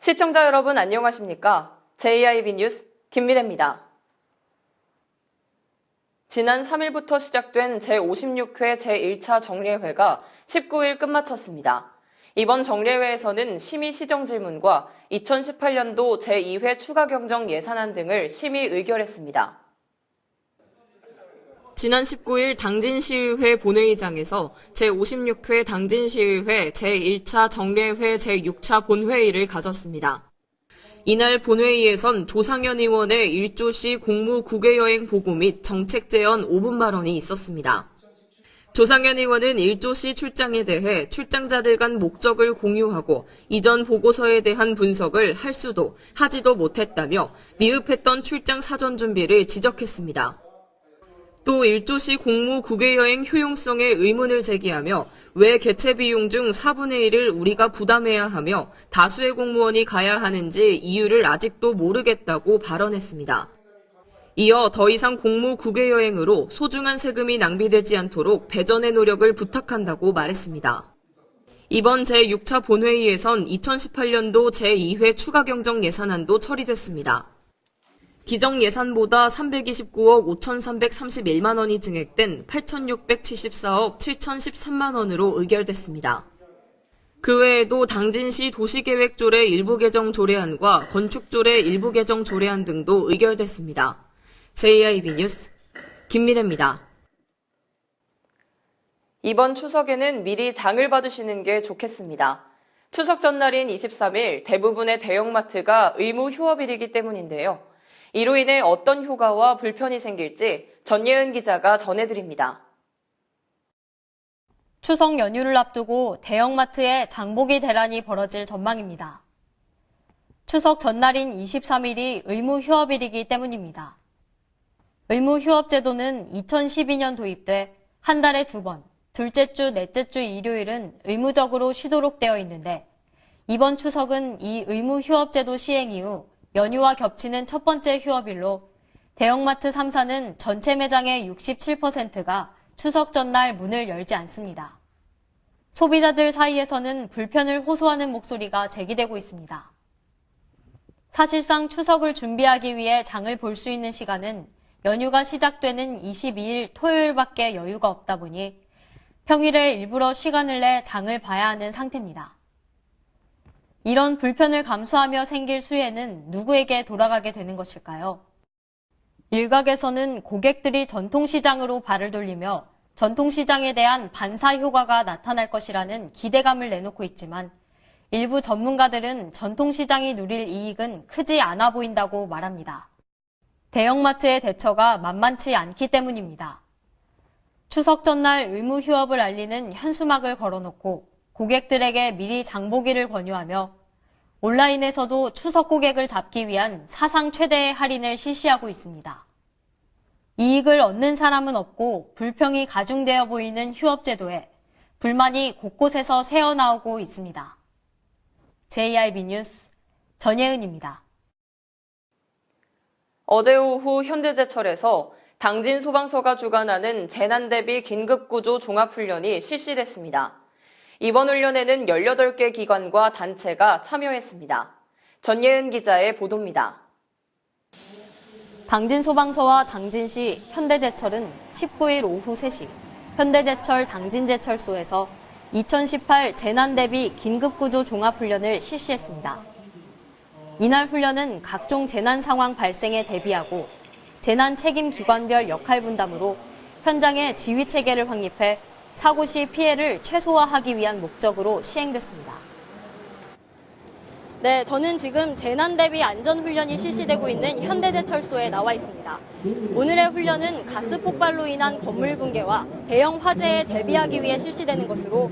시청자 여러분 안녕하십니까? JIB 뉴스 김미래입니다. 지난 3일부터 시작된 제56회 제1차 정례회가 19일 끝마쳤습니다. 이번 정례회에서는 심의 시정 질문과 2018년도 제2회 추가 경정 예산안 등을 심의 의결했습니다. 지난 19일 당진시의회 본회의장에서 제56회 당진시의회 제1차 정례회 제6차 본회의를 가졌습니다. 이날 본회의에선 조상현 의원의 1조시 공무 국외여행 보고 및 정책 제언 5분 발언이 있었습니다. 조상현 의원은 1조시 출장에 대해 출장자들 간 목적을 공유하고 이전 보고서에 대한 분석을 할 수도 하지도 못했다며 미흡했던 출장 사전 준비를 지적했습니다. 또 1조시 공무 국외여행 효용성에 의문을 제기하며 왜 개최 비용 중 4분의 1을 우리가 부담해야 하며 다수의 공무원이 가야 하는지 이유를 아직도 모르겠다고 발언했습니다. 이어 더 이상 공무 국외여행으로 소중한 세금이 낭비되지 않도록 배전의 노력을 부탁한다고 말했습니다. 이번 제6차 본회의에선 2018년도 제2회 추가 경정 예산안도 처리됐습니다. 기정 예산보다 329억 5,331만 원이 증액된 8,674억 7,013만 원으로 의결됐습니다. 그 외에도 당진시 도시계획조례 일부 개정 조례안과 건축조례 일부 개정 조례안 등도 의결됐습니다. JIB 뉴스 김미래입니다. 이번 추석에는 미리 장을 봐두시는 게 좋겠습니다. 추석 전날인 23일 대부분의 대형마트가 의무 휴업일이기 때문인데요. 이로 인해 어떤 효과와 불편이 생길지 전예은 기자가 전해드립니다. 추석 연휴를 앞두고 대형마트에 장보기 대란이 벌어질 전망입니다. 추석 전날인 23일이 의무 휴업일이기 때문입니다. 의무 휴업 제도는 2012년 도입돼 한 달에 2번, 둘째 주, 넷째 주 일요일은 의무적으로 쉬도록 되어 있는데 이번 추석은 이 의무 휴업 제도 시행 이후 연휴와 겹치는 첫 번째 휴업일로 대형마트 3사는 전체 매장의 67%가 추석 전날 문을 열지 않습니다. 소비자들 사이에서는 불편을 호소하는 목소리가 제기되고 있습니다. 사실상 추석을 준비하기 위해 장을 볼 수 있는 시간은 연휴가 시작되는 22일 토요일밖에 여유가 없다 보니 평일에 일부러 시간을 내 장을 봐야 하는 상태입니다. 이런 불편을 감수하며 생길 수혜는 누구에게 돌아가게 되는 것일까요? 일각에서는 고객들이 전통시장으로 발을 돌리며 전통시장에 대한 반사 효과가 나타날 것이라는 기대감을 내놓고 있지만 일부 전문가들은 전통시장이 누릴 이익은 크지 않아 보인다고 말합니다. 대형마트의 대처가 만만치 않기 때문입니다. 추석 전날 의무 휴업을 알리는 현수막을 걸어놓고 고객들에게 미리 장보기를 권유하며 온라인에서도 추석 고객을 잡기 위한 사상 최대의 할인을 실시하고 있습니다. 이익을 얻는 사람은 없고 불평이 가중되어 보이는 휴업 제도에 불만이 곳곳에서 새어나오고 있습니다. JIB 뉴스 전예은입니다. 어제 오후 현대제철에서 당진 소방서가 주관하는 재난대비 긴급구조 종합훈련이 실시됐습니다. 이번 훈련에는 18개 기관과 단체가 참여했습니다. 전예은 기자의 보도입니다. 당진소방서와 당진시 현대제철은 19일 오후 3시 현대제철 당진제철소에서 2018 재난대비 긴급구조 종합훈련을 실시했습니다. 이날 훈련은 각종 재난 상황 발생에 대비하고 재난 책임 기관별 역할 분담으로 현장에 지휘 체계를 확립해 사고 시 피해를 최소화하기 위한 목적으로 시행됐습니다. 네, 저는 지금 재난대비 안전훈련이 실시되고 있는 현대제철소에 나와 있습니다. 오늘의 훈련은 가스 폭발로 인한 건물 붕괴와 대형 화재에 대비하기 위해 실시되는 것으로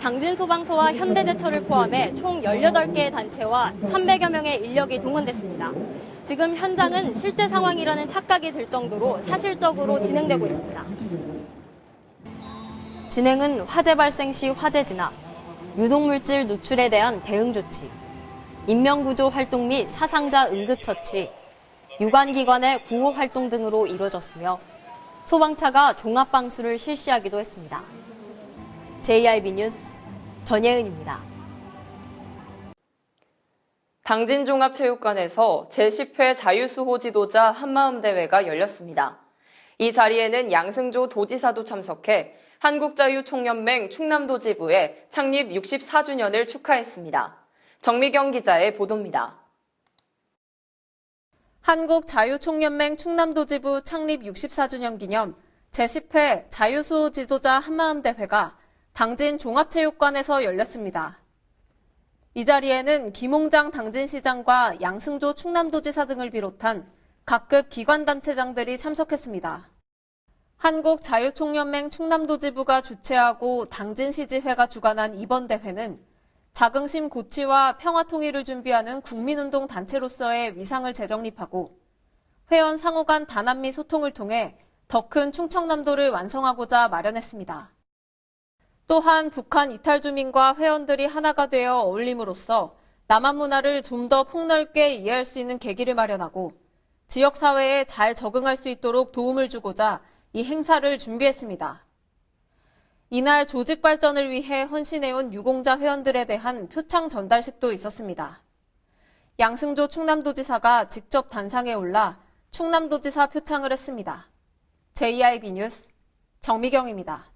당진소방서와 현대제철을 포함해 총 18개의 단체와 300여 명의 인력이 동원됐습니다. 지금 현장은 실제 상황이라는 착각이 들 정도로 사실적으로 진행되고 있습니다. 진행은 화재 발생 시 화재 진압, 유독물질 누출에 대한 대응 조치, 인명구조 활동 및 사상자 응급처치, 유관기관의 구호 활동 등으로 이루어졌으며 소방차가 종합방수를 실시하기도 했습니다. JIB 뉴스 전예은입니다. 당진종합체육관에서 제10회 자유수호 지도자 한마음대회가 열렸습니다. 이 자리에는 양승조 도지사도 참석해 한국자유총연맹 충남도 지부의 창립 64주년을 축하했습니다. 정미경 기자의 보도입니다. 한국자유총연맹 충남도 지부 창립 64주년 기념 제10회 자유수호 지도자 한마음대회가 당진 종합체육관에서 열렸습니다. 이 자리에는 김홍장 당진시장과 양승조 충남도지사 등을 비롯한 각급 기관단체장들이 참석했습니다. 한국자유총연맹 충남도 지부가 주최하고 당진시지회가 주관한 이번 대회는 자긍심 고취와 평화통일을 준비하는 국민운동 단체로서의 위상을 재정립하고 회원 상호 간 단합 및 소통을 통해 더 큰 충청남도를 완성하고자 마련했습니다. 또한 북한 이탈 주민과 회원들이 하나가 되어 어울림으로써 남한 문화를 좀 더 폭넓게 이해할 수 있는 계기를 마련하고 지역사회에 잘 적응할 수 있도록 도움을 주고자 이 행사를 준비했습니다. 이날 조직 발전을 위해 헌신해온 유공자 회원들에 대한 표창 전달식도 있었습니다. 양승조 충남도지사가 직접 단상에 올라 충남도지사 표창을 했습니다. JIB 뉴스 정미경입니다.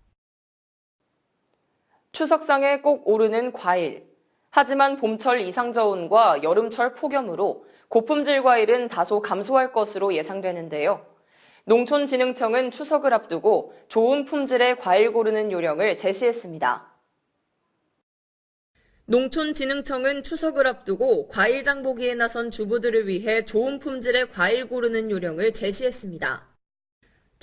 추석상에 꼭 오르는 과일. 하지만 봄철 이상저온과 여름철 폭염으로 고품질 과일은 다소 감소할 것으로 예상되는데요. 농촌진흥청은 추석을 앞두고 좋은 품질의 과일 고르는 요령을 제시했습니다. 농촌진흥청은 추석을 앞두고 과일 장보기에 나선 주부들을 위해 좋은 품질의 과일 고르는 요령을 제시했습니다.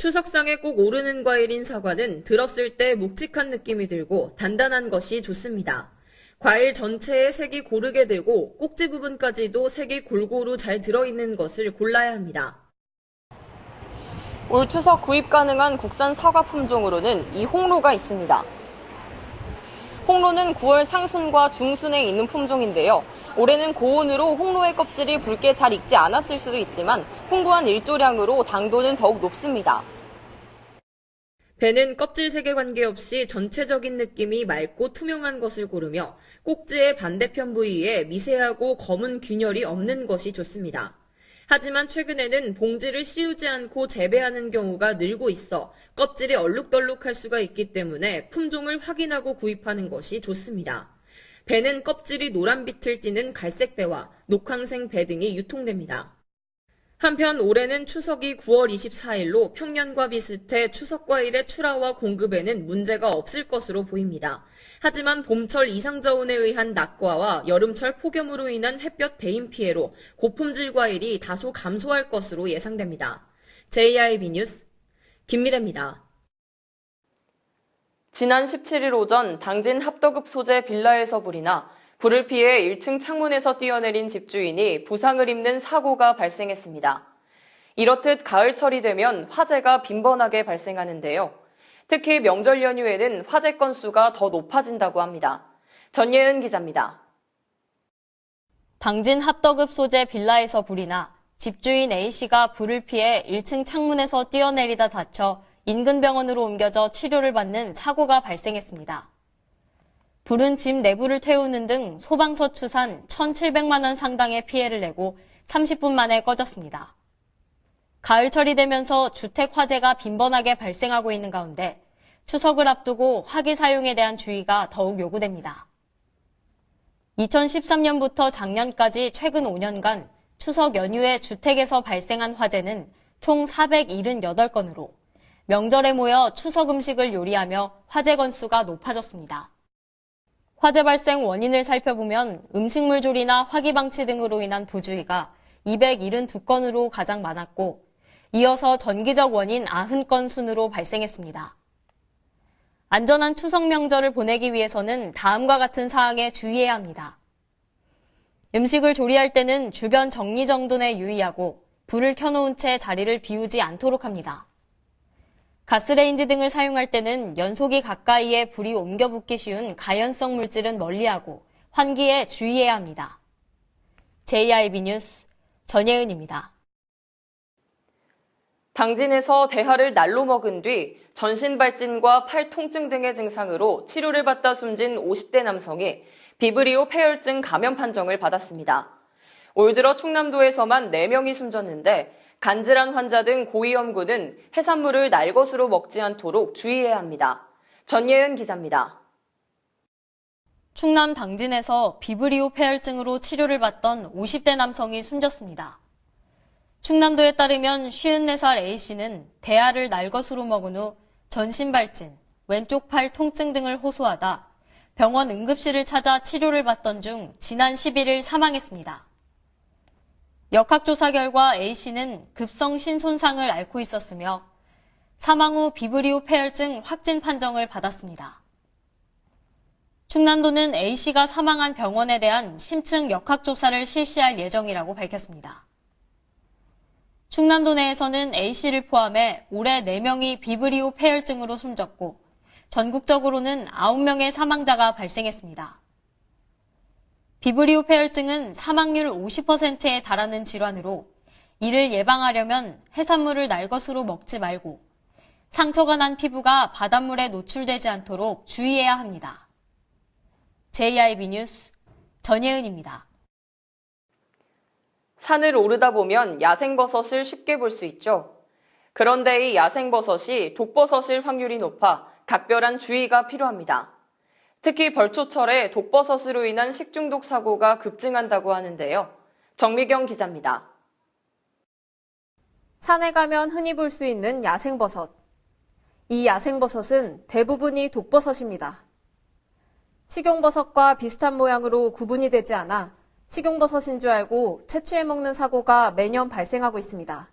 추석상에 꼭 오르는 과일인 사과는 들었을 때 묵직한 느낌이 들고 단단한 것이 좋습니다. 과일 전체에 색이 고르게 되고 꼭지 부분까지도 색이 골고루 잘 들어있는 것을 골라야 합니다. 올 추석 구입 가능한 국산 사과 품종으로는 이 홍로가 있습니다. 홍로는 9월 상순과 중순에 있는 품종인데요. 올해는 고온으로 홍로의 껍질이 붉게 잘 익지 않았을 수도 있지만 풍부한 일조량으로 당도는 더욱 높습니다. 배는 껍질색에 관계없이 전체적인 느낌이 맑고 투명한 것을 고르며 꼭지의 반대편 부위에 미세하고 검은 균열이 없는 것이 좋습니다. 하지만 최근에는 봉지를 씌우지 않고 재배하는 경우가 늘고 있어 껍질이 얼룩덜룩할 수가 있기 때문에 품종을 확인하고 구입하는 것이 좋습니다. 배는 껍질이 노란빛을 띠는 갈색배와 녹황생 배 등이 유통됩니다. 한편 올해는 추석이 9월 24일로 평년과 비슷해 추석과일의 출하와 공급에는 문제가 없을 것으로 보입니다. 하지만 봄철 이상저온에 의한 낙과와 여름철 폭염으로 인한 햇볕 대인 피해로 고품질 과일이 다소 감소할 것으로 예상됩니다. JIB 뉴스 김미래입니다. 지난 17일 오전 당진 합덕읍 소재 빌라에서 불이 나 불을 피해 1층 창문에서 뛰어내린 집주인이 부상을 입는 사고가 발생했습니다. 이렇듯 가을철이 되면 화재가 빈번하게 발생하는데요. 특히 명절 연휴에는 화재 건수가 더 높아진다고 합니다. 전예은 기자입니다. 당진 합덕읍 소재 빌라에서 불이 나 집주인 A씨가 불을 피해 1층 창문에서 뛰어내리다 다쳐 인근 병원으로 옮겨져 치료를 받는 사고가 발생했습니다. 불은 집 내부를 태우는 등 소방서 추산 1,700만 원 상당의 피해를 내고 30분 만에 꺼졌습니다. 가을철이 되면서 주택 화재가 빈번하게 발생하고 있는 가운데 추석을 앞두고 화기 사용에 대한 주의가 더욱 요구됩니다. 2013년부터 작년까지 최근 5년간 추석 연휴에 주택에서 발생한 화재는 총 478건으로 명절에 모여 추석 음식을 요리하며 화재 건수가 높아졌습니다. 화재 발생 원인을 살펴보면 음식물 조리나 화기 방치 등으로 인한 부주의가 272건으로 가장 많았고 이어서 전기적 원인 90건 순으로 발생했습니다. 안전한 추석 명절을 보내기 위해서는 다음과 같은 사항에 주의해야 합니다. 음식을 조리할 때는 주변 정리정돈에 유의하고 불을 켜놓은 채 자리를 비우지 않도록 합니다. 가스레인지 등을 사용할 때는 연소기 가까이에 불이 옮겨 붙기 쉬운 가연성 물질은 멀리하고 환기에 주의해야 합니다. JIB 뉴스 전예은입니다. 당진에서 대하를 날로 먹은 뒤 전신발진과 팔 통증 등의 증상으로 치료를 받다 숨진 50대 남성이 비브리오 폐혈증 감염 판정을 받았습니다. 올 들어 충남도에서만 4명이 숨졌는데 간질환 환자 등 고위험군은 해산물을 날것으로 먹지 않도록 주의해야 합니다. 전예은 기자입니다. 충남 당진에서 비브리오 폐혈증으로 치료를 받던 50대 남성이 숨졌습니다. 충남도에 따르면 54살 A씨는 대하를 날것으로 먹은 후 전신발진, 왼쪽 팔 통증 등을 호소하다 병원 응급실을 찾아 치료를 받던 중 지난 11일 사망했습니다. 역학조사 결과 A씨는 급성 신손상을 앓고 있었으며 사망 후 비브리오 폐혈증 확진 판정을 받았습니다. 충남도는 A씨가 사망한 병원에 대한 심층 역학조사를 실시할 예정이라고 밝혔습니다. 충남도 내에서는 A씨를 포함해 올해 4명이 비브리오 폐혈증으로 숨졌고 전국적으로는 9명의 사망자가 발생했습니다. 비브리오 폐혈증은 사망률 50%에 달하는 질환으로 이를 예방하려면 해산물을 날것으로 먹지 말고 상처가 난 피부가 바닷물에 노출되지 않도록 주의해야 합니다. JIB 뉴스 전예은입니다. 산을 오르다 보면 야생버섯을 쉽게 볼 수 있죠. 그런데 이 야생버섯이 독버섯일 확률이 높아 각별한 주의가 필요합니다. 특히 벌초철에 독버섯으로 인한 식중독 사고가 급증한다고 하는데요. 정미경 기자입니다. 산에 가면 흔히 볼 수 있는 야생버섯. 이 야생버섯은 대부분이 독버섯입니다. 식용버섯과 비슷한 모양으로 구분이 되지 않아 식용버섯인 줄 알고 채취해 먹는 사고가 매년 발생하고 있습니다.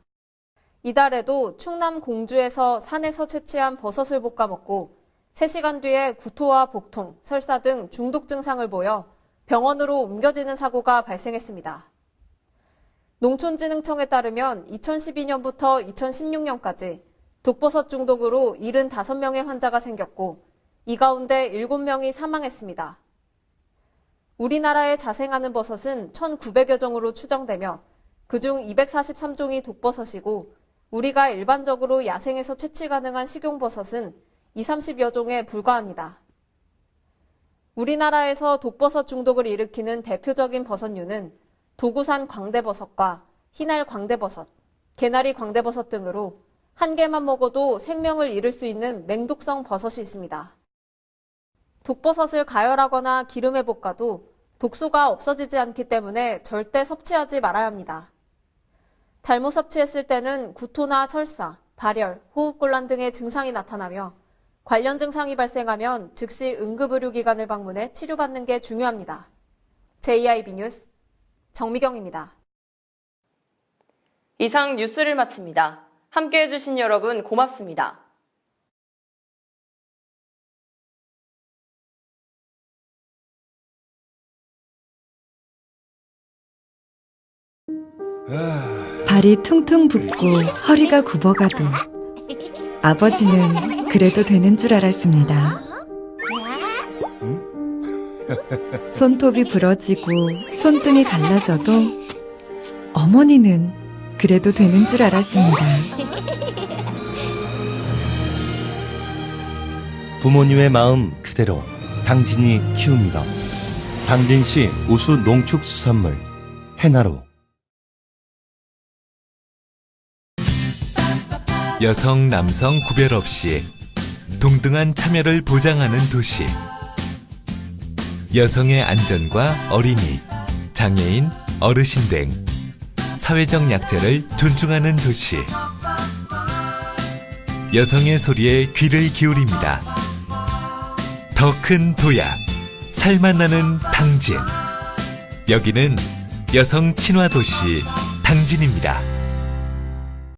이달에도 충남 공주에서 산에서 채취한 버섯을 볶아 먹고 3시간 뒤에 구토와 복통, 설사 등 중독 증상을 보여 병원으로 옮겨지는 사고가 발생했습니다. 농촌진흥청에 따르면 2012년부터 2016년까지 독버섯 중독으로 75명의 환자가 생겼고 이 가운데 7명이 사망했습니다. 우리나라에 자생하는 버섯은 1,900여 종으로 추정되며 그중 243종이 독버섯이고 우리가 일반적으로 야생에서 채취 가능한 식용버섯은 20-30여 종에 불과합니다. 우리나라에서 독버섯 중독을 일으키는 대표적인 버섯류는 도구산 광대버섯과 흰알 광대버섯, 개나리 광대버섯 등으로 한 개만 먹어도 생명을 잃을 수 있는 맹독성 버섯이 있습니다. 독버섯을 가열하거나 기름에 볶아도 독소가 없어지지 않기 때문에 절대 섭취하지 말아야 합니다. 잘못 섭취했을 때는 구토나 설사, 발열, 호흡곤란 등의 증상이 나타나며 관련 증상이 발생하면 즉시 응급의료기관을 방문해 치료받는 게 중요합니다. JIB 뉴스 정미경입니다. 이상 뉴스를 마칩니다. 함께해 주신 여러분 고맙습니다. 발이 퉁퉁 붓고 허리가 굽어가도 아버지는 그래도 되는 줄 알았습니다. 손톱이 부러지고 손등이 갈라져도 어머니는 그래도 되는 줄 알았습니다. 부모님의 마음 그대로 당진이 키웁니다. 당진시 우수 농축수산물 해나루. 여성, 남성 구별 없이 동등한 참여를 보장하는 도시. 여성의 안전과 어린이, 장애인, 어르신 등 사회적 약자를 존중하는 도시. 여성의 소리에 귀를 기울입니다. 더 큰 도약, 살맛 나는 당진. 여기는 여성 친화 도시 당진입니다.